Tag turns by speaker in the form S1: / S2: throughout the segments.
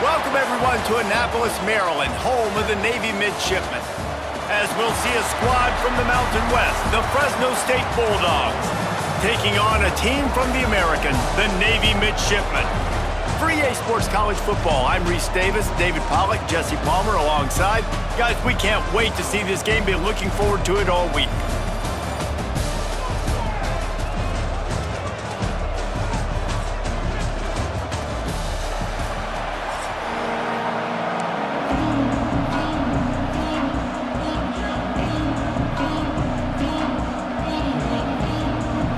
S1: Welcome everyone to Annapolis, Maryland, home of the Navy Midshipmen. As we'll see a squad from the Mountain West, the Fresno State Bulldogs, taking on a team from the American, the Navy Midshipmen. For EA Sports College Football, I'm Reese Davis, David Pollack, Jesse Palmer alongside. Guys, we can't wait to see this game. Been looking forward to it all week.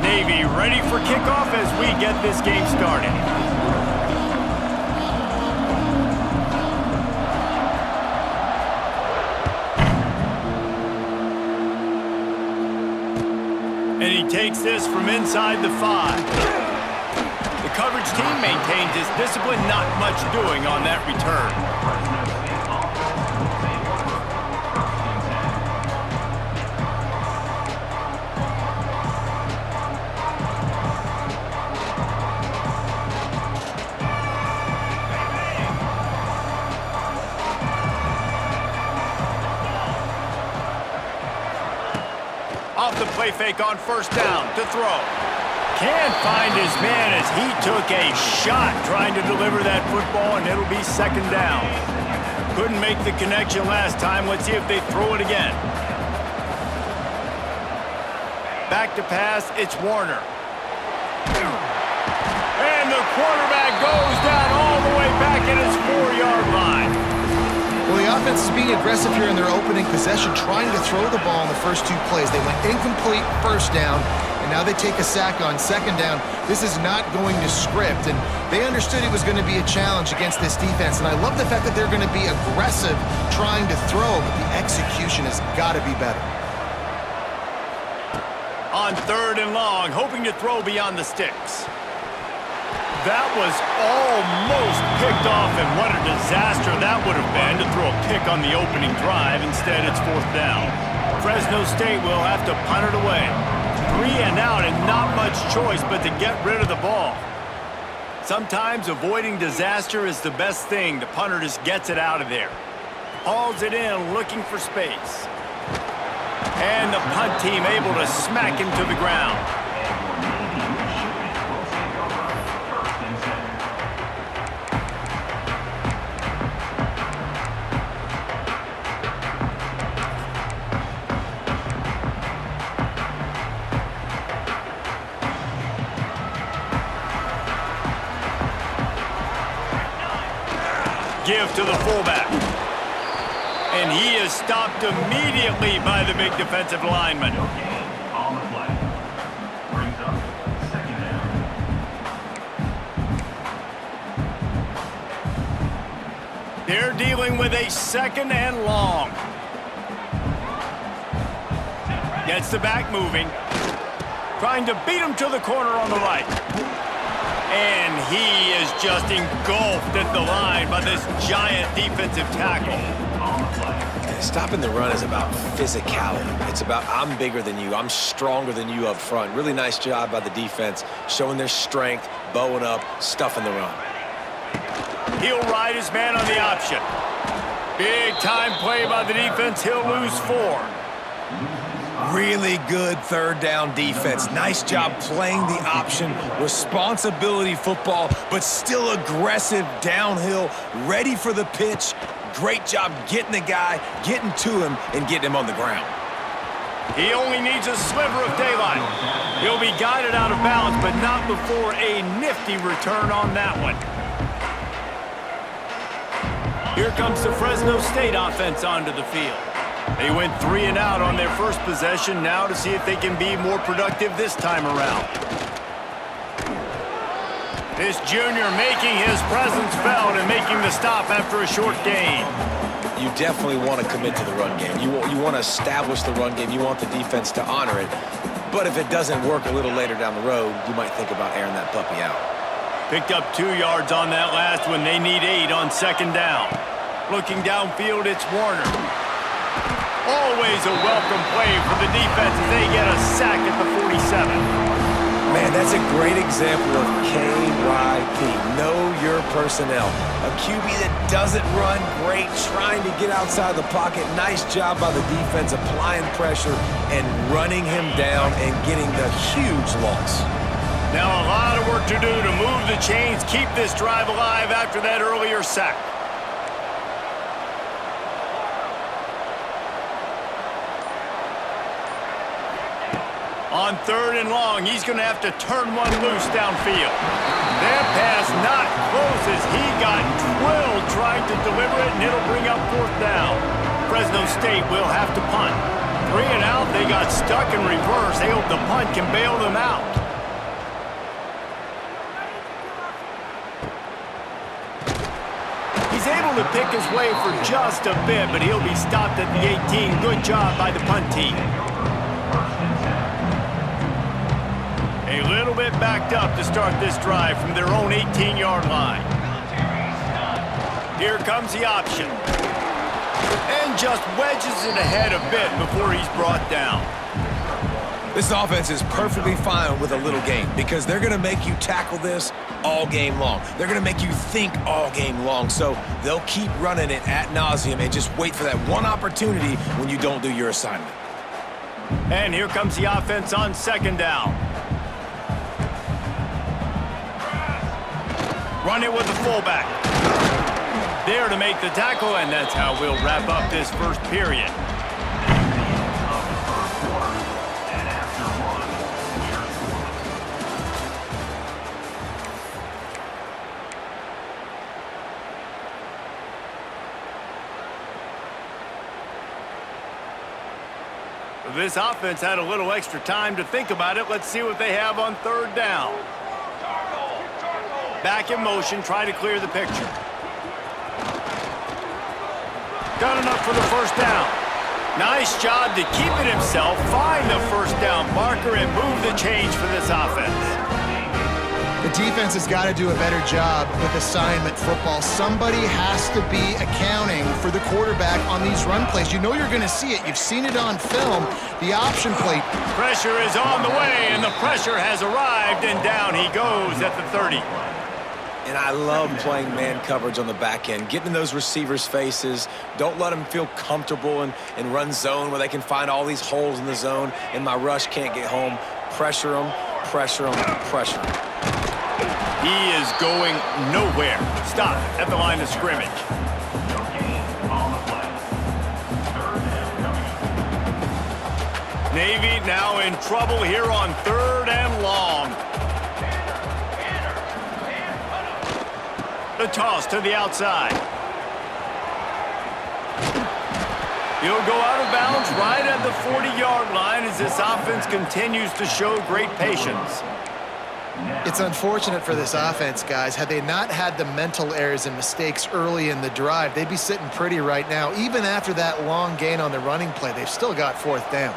S1: Navy ready for kickoff as we get this game started. And he takes this from inside the 5. The coverage team maintains its discipline, not much doing on that return. Off the play fake on first down to throw. Can't find his man as he took a shot trying to deliver that football, and it'll be second down. Couldn't make the connection last time. Let's see if they throw it again. Back to pass, it's Warner. And the quarterback goes down all the way back at his 4-yard line.
S2: Well, the offense is being aggressive here in their opening possession, trying to throw the ball in the first 2 plays. They went incomplete first down, and now they take a sack on second down. This is not going to script, and they understood it was going to be a challenge against this defense. And I love the fact that they're going to be aggressive trying to throw, but the execution has got to be better.
S1: On 3rd and long, hoping to throw beyond the sticks. That was almost picked off, and what a disaster that would have been to throw a pick on the opening drive. Instead, it's 4th down. Fresno State will have to punt it away. 3 and out, and not much choice but to get rid of the ball. Sometimes avoiding disaster is the best thing. The punter just gets it out of there. Hauls it in, looking for space. And the punt team able to smack him to the ground. Give to the fullback. And he is stopped immediately by the big defensive lineman.
S3: On the play. Brings up second down.
S1: They're dealing with a 2nd and long. Gets the back moving. Trying to beat him to the corner on the right. And he is just engulfed at the line by this giant defensive tackle.
S4: Stopping the run is about physicality. It's about I'm bigger than you, I'm stronger than you up front. Really nice job by the defense, showing their strength, bowing up, stuffing the run.
S1: He'll ride his man on the option. Big time play by the defense. He'll lose 4.
S5: Really good 3rd down defense. Nice job playing the option. Responsibility football, but still aggressive downhill, ready for the pitch. Great job getting the guy, getting to him, and getting him on the ground.
S1: He only needs a sliver of daylight. He'll be guided out of bounds, but not before a nifty return on that one. Here comes the Fresno State offense onto the field. They went 3 and out on their first possession, now to see if they can be more productive this time around. This junior making his presence felt and making the stop after a short gain.
S4: You definitely want to commit to the run game. You want to establish the run game. You want the defense to honor it. But if it doesn't work a little later down the road, you might think about airing that puppy out.
S1: Picked up 2 yards on that last one. They need 8 on 2nd down. Looking downfield, it's Warner. Always a welcome play for the defense as they get a sack at the 47.
S5: Man, that's a great example of KYP. Know your
S4: personnel. A QB that doesn't run great, trying to get outside the pocket. Nice job by the defense applying pressure and running him down and getting the huge loss.
S1: Now a lot of work to do to move the chains, keep this drive alive after that earlier sack. On 3rd and long, he's going to have to turn one loose downfield. That pass not close as he got drilled trying to deliver it, and it'll bring up 4th down. Fresno State will have to punt. 3 and out, they got stuck in reverse. They hope the punt can bail them out. He's able to pick his way for just a bit, but he'll be stopped at the 18. Good job by the punt team. A little bit backed up to start this drive from their own 18-yard line. Here comes the option. And just wedges it ahead a bit before he's brought down.
S5: This offense is perfectly fine with a little game because they're going to make you tackle this all game long. They're going to make you think all game long. So they'll keep running it ad nauseum and just wait for that one opportunity when you don't do your assignment.
S1: And here comes the offense on 2nd down. Run it with the fullback. There to make the tackle, and that's how we'll wrap up this first period. This offense had a little extra time to think about it. Let's see what they have on 3rd down. Back in motion, try to clear the picture. Got enough for the 1st down. Nice job to keep it himself, find the 1st down marker, and move the change for this offense.
S2: The defense has got to do a better job with assignment football. Somebody has to be accounting for the quarterback on these run plays. You know you're going to see it. You've seen it on film. The option play.
S1: Pressure is on the way, and the pressure has arrived, and down he goes at the 30.
S4: And I love playing man coverage on the back end, getting in those receivers' faces. Don't let them feel comfortable and run zone where they can find all these holes in the zone, and my rush can't get home. Pressure them, pressure them, pressure them.
S1: He is going nowhere. Stop at the line of scrimmage.
S3: No gain on the play. 3rd down coming.
S1: Navy now in trouble here on 3rd and long. The toss to the outside. He'll go out of bounds right at the 40-yard line as this offense continues to show great patience.
S2: It's unfortunate for this offense, guys. Had they not had the mental errors and mistakes early in the drive, they'd be sitting pretty right now. Even after that long gain on the running play, they've still got 4th down.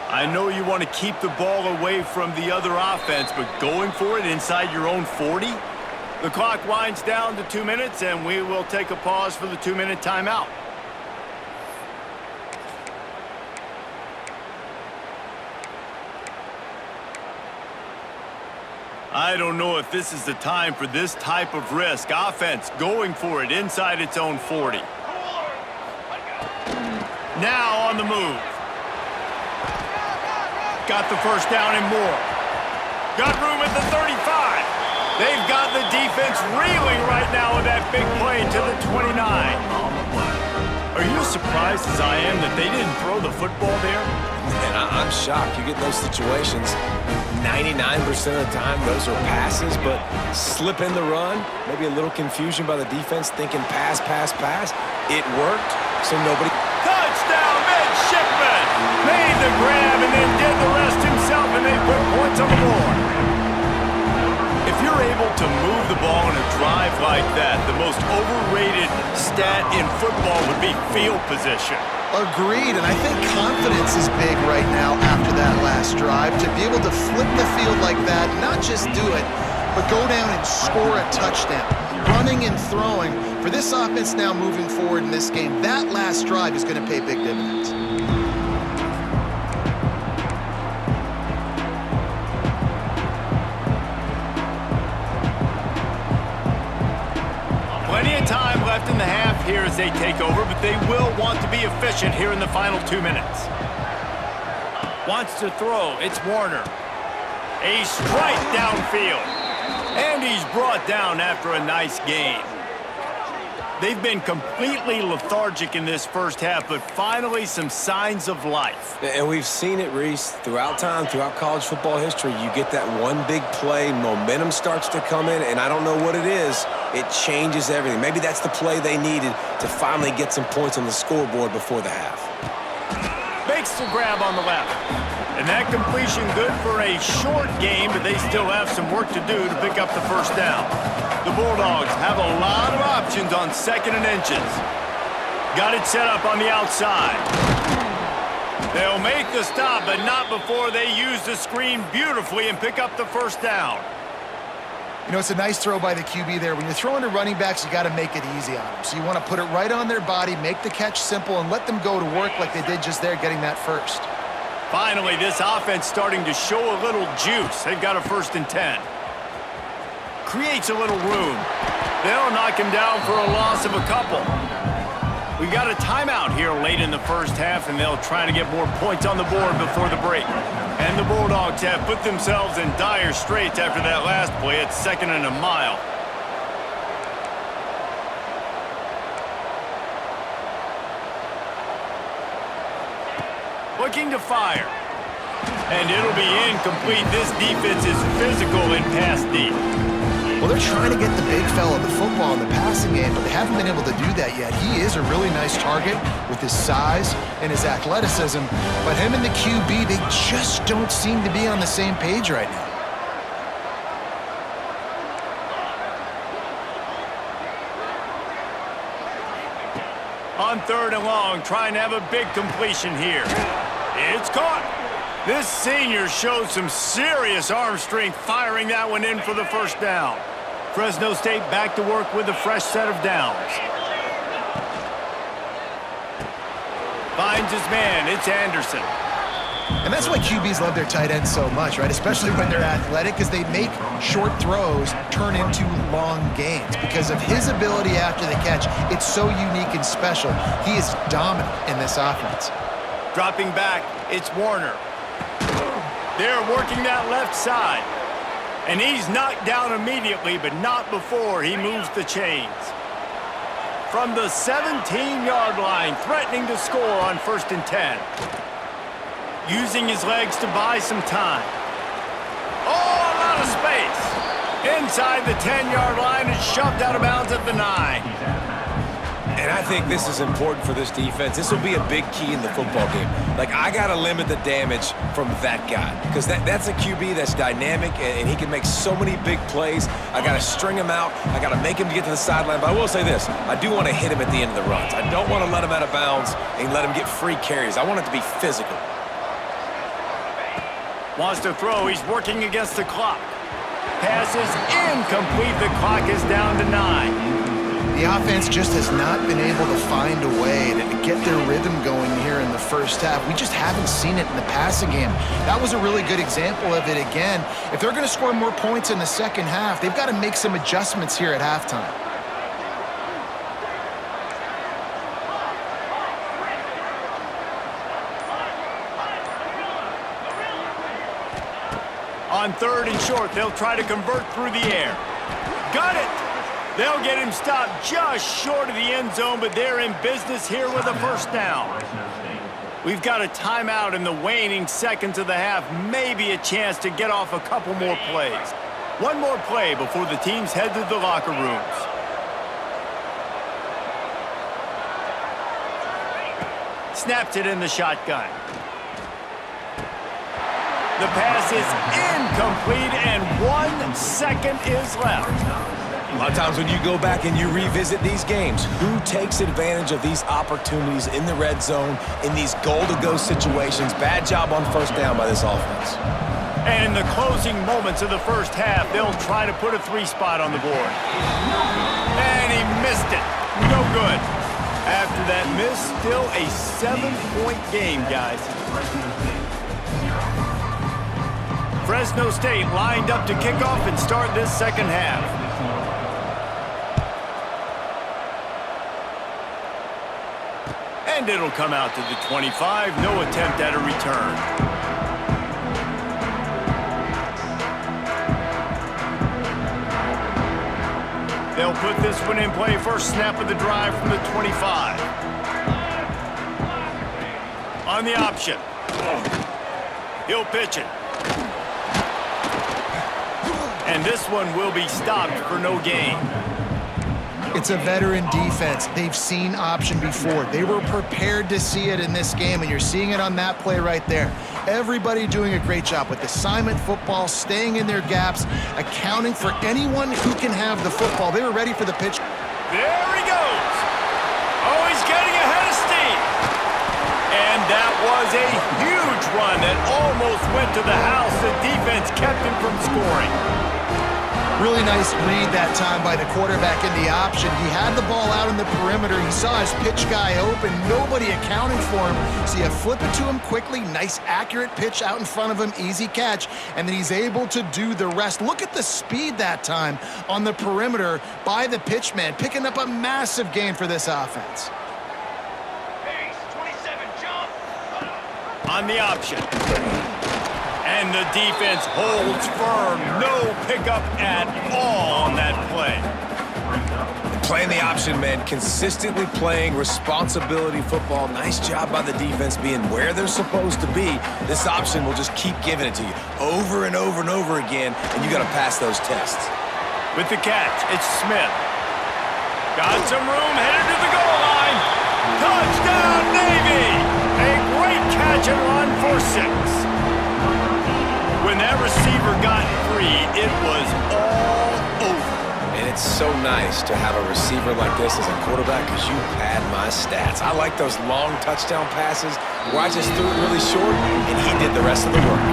S1: I know you want to keep the ball away from the other offense, but going for it inside your own 40? The clock winds down to 2 minutes, and we will take a pause for the 2-minute timeout. I don't know if this is the time for this type of risk. Offense going for it inside its own 40. Now on the move. Got the 1st down and more. Got room at the 35. They've got the defense reeling right now with that big play to the 29. Are you as surprised as I am that they didn't throw the football there?
S4: And I'm shocked. You get those situations, 99% of the time those are passes, but slip in the run, maybe a little confusion by the defense thinking pass, pass, pass. It worked, so nobody...
S1: Touchdown, midshipman! Made the grab and then did the rest himself, and they put points on the board. If you're able to move the ball in a drive like that, the most overrated stat in football would be field position.
S2: Agreed, and I think confidence is big right now after that last drive. To be able to flip the field like that, not just do it, but go down and score a touchdown. Running and throwing. For this offense now moving forward in this game, that last drive is going to pay big dividends.
S1: time left in the half here as they take over, but they will want to be efficient here in the final 2 minutes. Wants to throw. It's Warner. A strike downfield. And he's brought down after a nice gain. They've been completely lethargic in this first half, but finally some signs of life.
S4: And we've seen it, Reese, throughout time, throughout college football history. You get that one big play, momentum starts to come in, and I don't know what it is. It changes everything. Maybe that's the play they needed to finally get some points on the scoreboard before the half.
S1: Makes the grab on the left. And that completion good for a short game, but they still have some work to do to pick up the first down. The Bulldogs have a lot of options on 2nd and inches. Got it set up on the outside. They'll make the stop, but not before they use the screen beautifully and pick up the first down.
S2: You know, it's a nice throw by the QB there. When you're throwing to running backs, you got to make it easy on them. So you want to put it right on their body, make the catch simple, and let them go to work like they did just there, getting that first.
S1: Finally, this offense starting to show a little juice. They've got a 1st and 10. Creates a little room. They'll knock him down for a loss of a couple. We've got a timeout here late in the first half, and they'll try to get more points on the board before the break. And the Bulldogs have put themselves in dire straits after that last play at 2nd and a mile. Looking to fire. And it'll be incomplete. This defense is physical and pass deep.
S2: Well, they're trying to get the big fella the football in the passing game, but they haven't been able to do that yet. He is a really nice target with his size and his athleticism, but him and the QB, they just don't seem to be on the same page right now.
S1: On 3rd and long, trying to have a big completion here. It's caught. This senior showed some serious arm strength firing that one in for the first down. Fresno State back to work with a fresh set of downs. Finds his man. It's Anderson.
S2: And that's why QBs love their tight ends so much, right? Especially when they're athletic, because they make short throws turn into long gains. Because of his ability after the catch, it's so unique and special. He is dominant in this offense.
S1: Dropping back, it's Warner. They're working that left side. And he's knocked down immediately, but not before he moves the chains. From the 17-yard line, threatening to score on 1st and 10. Using his legs to buy some time. Oh, a lot of space. Inside the 10-yard line, it's shoved out of bounds at the 9.
S4: And I think this is important for this defense. This will be a big key in the football game. Like, I got to limit the damage from that guy because that's a QB that's dynamic, and he can make so many big plays. I got to string him out. I got to make him get to the sideline. But I will say this. I do want to hit him at the end of the runs. I don't want to let him out of bounds and let him get free carries. I want it to be physical.
S1: Wants to throw. He's working against the clock. Pass is incomplete. The clock is down to 9.
S2: The offense just has not been able to find a way to get their rhythm going here in the first half. We just haven't seen it in the passing game. That was a really good example of it again. If they're going to score more points in the second half, they've got to make some adjustments here at halftime.
S1: On 3rd and short, they'll try to convert through the air. Got it! They'll get him stopped just short of the end zone, but they're in business here with a first down. We've got a timeout in the waning seconds of the half, maybe a chance to get off a couple more plays. One more play before the teams head to the locker rooms. Snaps it in the shotgun. The pass is incomplete, and 1 second is left.
S4: A lot of times when you go back and you revisit these games, who takes advantage of these opportunities in the red zone, in these goal-to-go situations? Bad job on first down by this offense.
S1: And in the closing moments of the first half, they'll try to put a 3 spot on the board. And he missed it. No good. After that miss, still a 7-point game, guys. Fresno State lined up to kick off and start this second half. And it'll come out to the 25. No attempt at a return. They'll put this one in play. First snap of the drive from the 25. On the option. He'll pitch it. And this one will be stopped for no gain.
S2: It's a veteran defense. They've seen option before. They were prepared to see it in this game, and you're seeing it on that play right there. Everybody doing a great job with assignment football, staying in their gaps, accounting for anyone who can have the football. They were ready for the pitch.
S1: There he goes. Oh, he's getting ahead of steam. And that was a huge run that almost went to the house. The defense kept him from scoring.
S2: Really nice read that time by the quarterback in the option. He had the ball out in the perimeter. He saw his pitch guy open. Nobody accounting for him. So you flip it to him quickly. Nice, accurate pitch out in front of him. Easy catch. And then he's able to do the rest. Look at the speed that time on the perimeter by the pitch man, picking up a massive gain for this offense.
S1: On the option. And the defense holds firm. No pickup at all on that play.
S5: Playing the option, man. Consistently playing responsibility football. Nice job by the defense being where they're supposed to be. This option will just keep giving it to you over and over and over again, and you got to pass those tests.
S1: With the catch, it's Smith. Got some room, headed to the goal line. Touchdown, Navy! A great catch and run for 6. When that receiver got free, it was all over.
S4: And it's so nice to have a receiver like this as a quarterback because you pad my stats. I like those long touchdown passes where I just threw it really short and he did the rest of the work.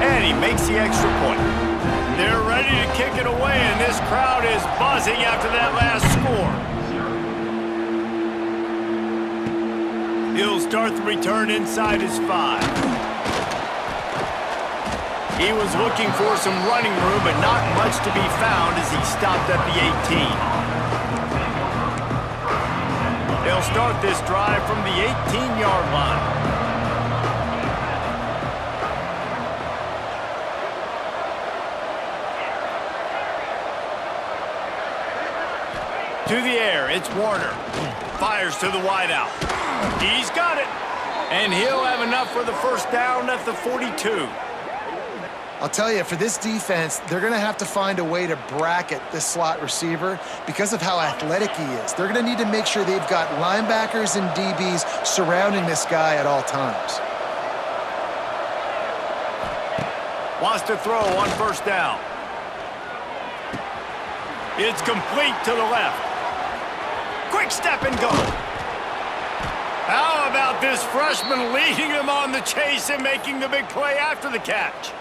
S1: And he makes the extra point. They're ready to kick it away, and this crowd is buzzing after that last score. He'll start the return inside his 5. He was looking for some running room, but not much to be found as he stopped at the 18. They'll start this drive from the 18-yard line. To the air, it's Warner. Fires to the wideout. He's got it. And he'll have enough for the first down at the 42.
S2: I'll tell you, for this defense, they're going to have to find a way to bracket this slot receiver because of how athletic he is. They're going to need to make sure they've got linebackers and DBs surrounding this guy at all times.
S1: Wants to throw on first down. It's complete to the left. Quick step and go. How about this freshman leading them on the chase and making the big play after the catch?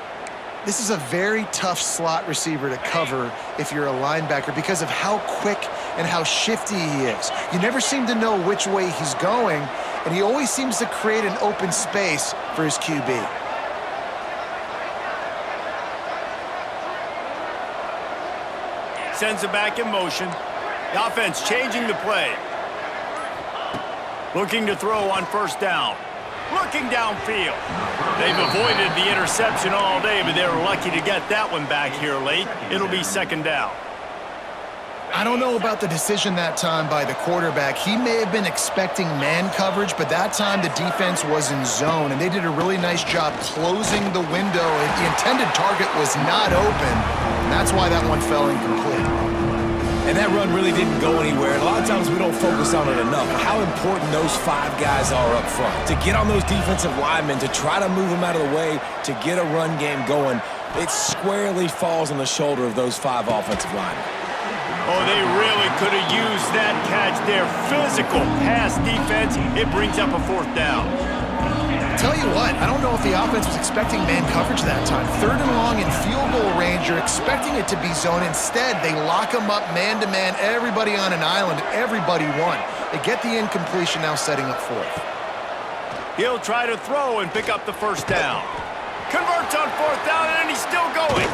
S2: This is a very tough slot receiver to cover if you're a linebacker because of how quick and how shifty he is. You never seem to know which way he's going, and he always seems to create an open space for his QB.
S1: Sends it back in motion. The offense changing the play. Looking to throw on first down. Looking downfield. They've avoided the interception all day, but they were lucky to get that one back here late. It'll be second down.
S2: I don't know about the decision that time by the quarterback. He may have been expecting man coverage, but that time the defense was in zone, and they did a really nice job closing the window. The intended target was not open, and that's why that one fell incomplete.
S5: And that run really didn't go anywhere. And a lot of times we don't focus on it enough. How important those 5 guys are up front. To get on those defensive linemen, to try to move them out of the way, to get a run game going, it squarely falls on the shoulder of those 5 offensive linemen.
S1: Oh, they really could have used that catch there. Physical pass defense. It brings up a fourth down.
S2: Tell you what, I don't know if the offense was expecting man coverage that time. 3rd and long in field goal range, you're expecting it to be zone. Instead, they lock them up man-to-man, everybody on an island, everybody won. They get the incompletion, now setting up 4th.
S1: He'll try to throw and pick up the first down. Converts on 4th down, and he's still going.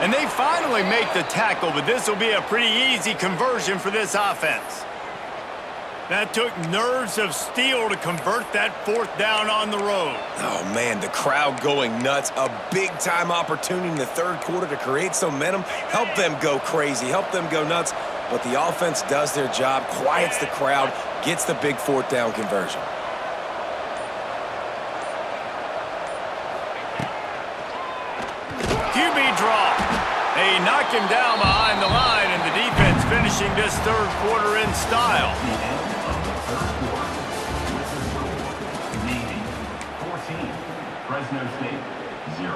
S1: And they finally make the tackle, but this will be a pretty easy conversion for this offense. That took nerves of steel to convert that fourth down on the road.
S5: Oh, man, the crowd going nuts. A big-time opportunity in the third quarter to create some momentum, help them go crazy, help them go nuts. But the offense does their job, quiets the crowd, gets the big fourth down conversion.
S1: QB draw. They knock him down behind the line, and the defense finishing this third quarter in style.
S3: The end of the third quarter. Navy 14, Fresno State 0.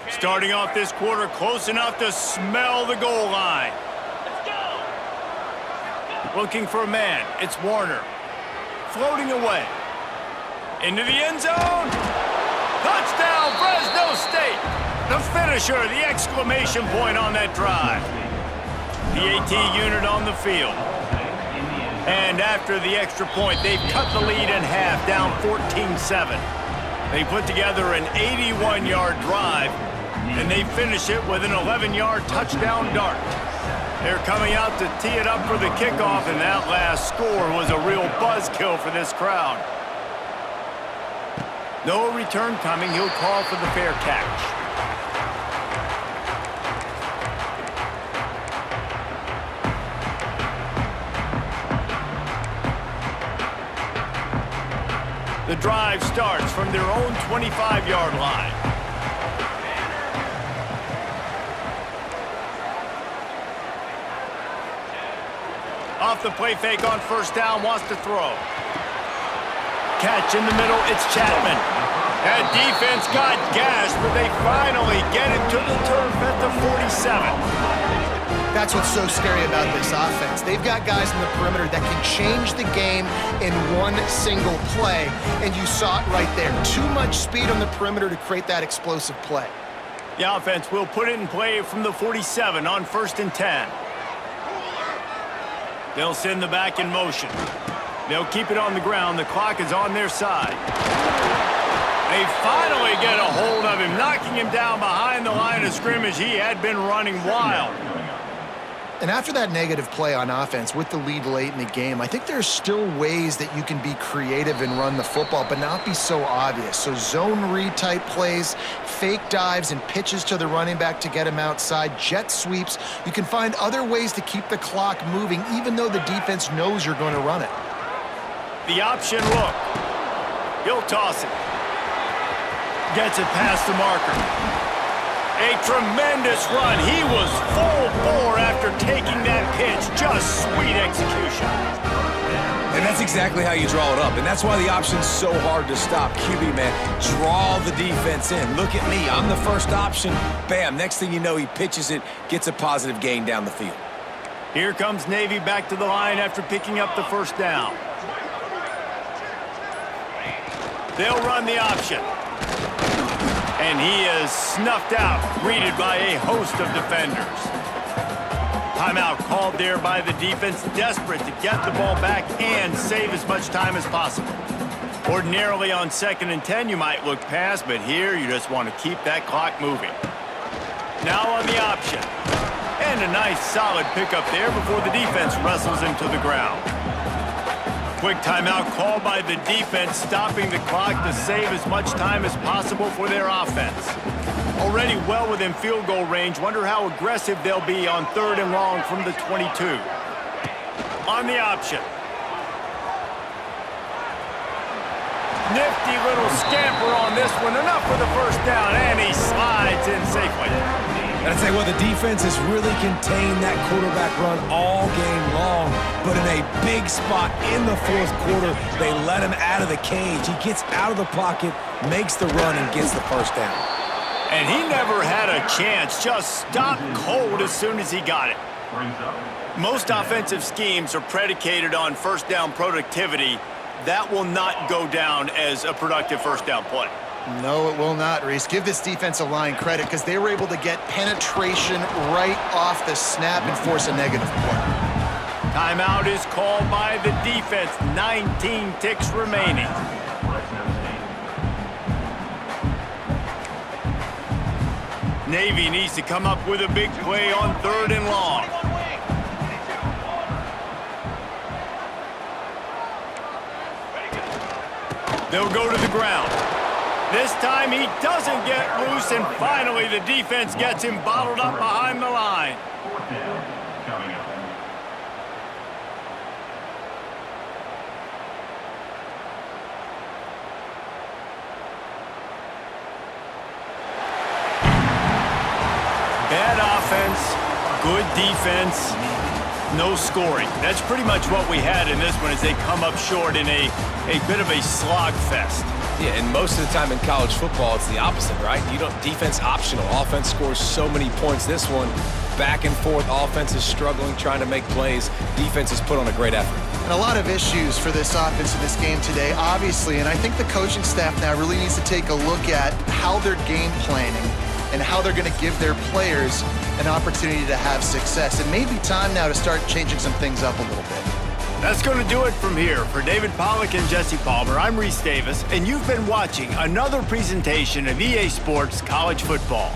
S1: Starting off this quarter close enough to smell the goal line. Looking for a man. It's Warner. Floating away. Into the end zone. Touchdown, Fresno State. The finisher, the exclamation point on that drive. The AT unit on the field. And after the extra point, they've cut the lead in half, down 14-7. They put together an 81-yard drive, and they finish it with an 11-yard touchdown dart. They're coming out to tee it up for the kickoff, and that last score was a real buzzkill for this crowd. No return coming. He'll call for the fair catch. The drive starts from their own 25-yard line. Off the play fake on first down, wants to throw. Catch in the middle, it's Chapman. That defense got gashed, but they finally get it to the turf at the 47.
S2: That's what's so scary about this offense. They've got guys in the perimeter that can change the game in one single play, and you saw it right there. Too much speed on the perimeter to create that explosive play.
S1: The offense will put it in play from the 47 on 1st and 10. They'll send the back in motion. They'll keep it on the ground. The clock is on their side. They finally get a hold of him, knocking him down behind the line of scrimmage. He had been running wild.
S2: And after that negative play on offense with the lead late in the game, I think there's still ways that you can be creative and run the football, but not be so obvious. So zone read type plays, fake dives and pitches to the running back to get him outside, jet sweeps. You can find other ways to keep the clock moving, even though the defense knows you're going to run it.
S1: The option look. He'll toss it. Gets it past the marker. A tremendous run. He was full bore after taking that pitch. Just sweet execution.
S5: And that's exactly how you draw it up. And that's why the option's so hard to stop. QB, man, draw the defense in. Look at me. I'm the first option. Bam. Next thing you know, he pitches it, gets a positive gain down the field.
S1: Here comes Navy back to the line after picking up the first down. They'll run the option. And he is snuffed out, greeted by a host of defenders. Timeout called there by the defense, desperate to get the ball back and save as much time as possible. Ordinarily on 2nd and 10, you might look past, but here you just want to keep that clock moving. Now on the option. And a nice solid pickup there before the defense wrestles him to the ground. Quick timeout called by the defense, stopping the clock to save as much time as possible for their offense. Already well within field goal range. Wonder how aggressive they'll be on 3rd and long from the 22. On the option. Nifty little scamper on this one. Enough for the first down, and he slides in safely.
S5: And I tell you what, the defense has really contained that quarterback run all game long. But in a big spot in the 4th quarter, they let him out of the cage. He gets out of the pocket, makes the run, and gets the first down.
S1: And he never had a chance. Just stopped cold as soon as he got it. Most offensive schemes are predicated on first down productivity. That will not go down as a productive first down play.
S2: No, it will not, Reese. Give this defensive line credit because they were able to get penetration right off the snap and force a negative play.
S1: Timeout is called by the defense. 19 ticks remaining. Navy needs to come up with a big play on 3rd and long. They'll go to the ground. This time he doesn't get loose, and finally the defense gets him bottled up behind the line.
S3: 4th down coming up.
S1: Bad offense, good defense, no scoring. That's pretty much what we had in this one as they come up short in a bit of a slog fest.
S4: Yeah, and most of the time in college football, it's the opposite, right? You don't defense optional. Offense scores so many points. This one, back and forth. Offense is struggling, trying to make plays. Defense has put on a great effort.
S2: And a lot of issues for this offense in this game today, obviously. And I think the coaching staff now really needs to take a look at how they're game planning and how they're going to give their players an opportunity to have success. It may be time now to start changing some things up a little bit.
S1: That's going to do it from here. For David Pollack and Jesse Palmer, I'm Reese Davis, and you've been watching another presentation of EA Sports College Football.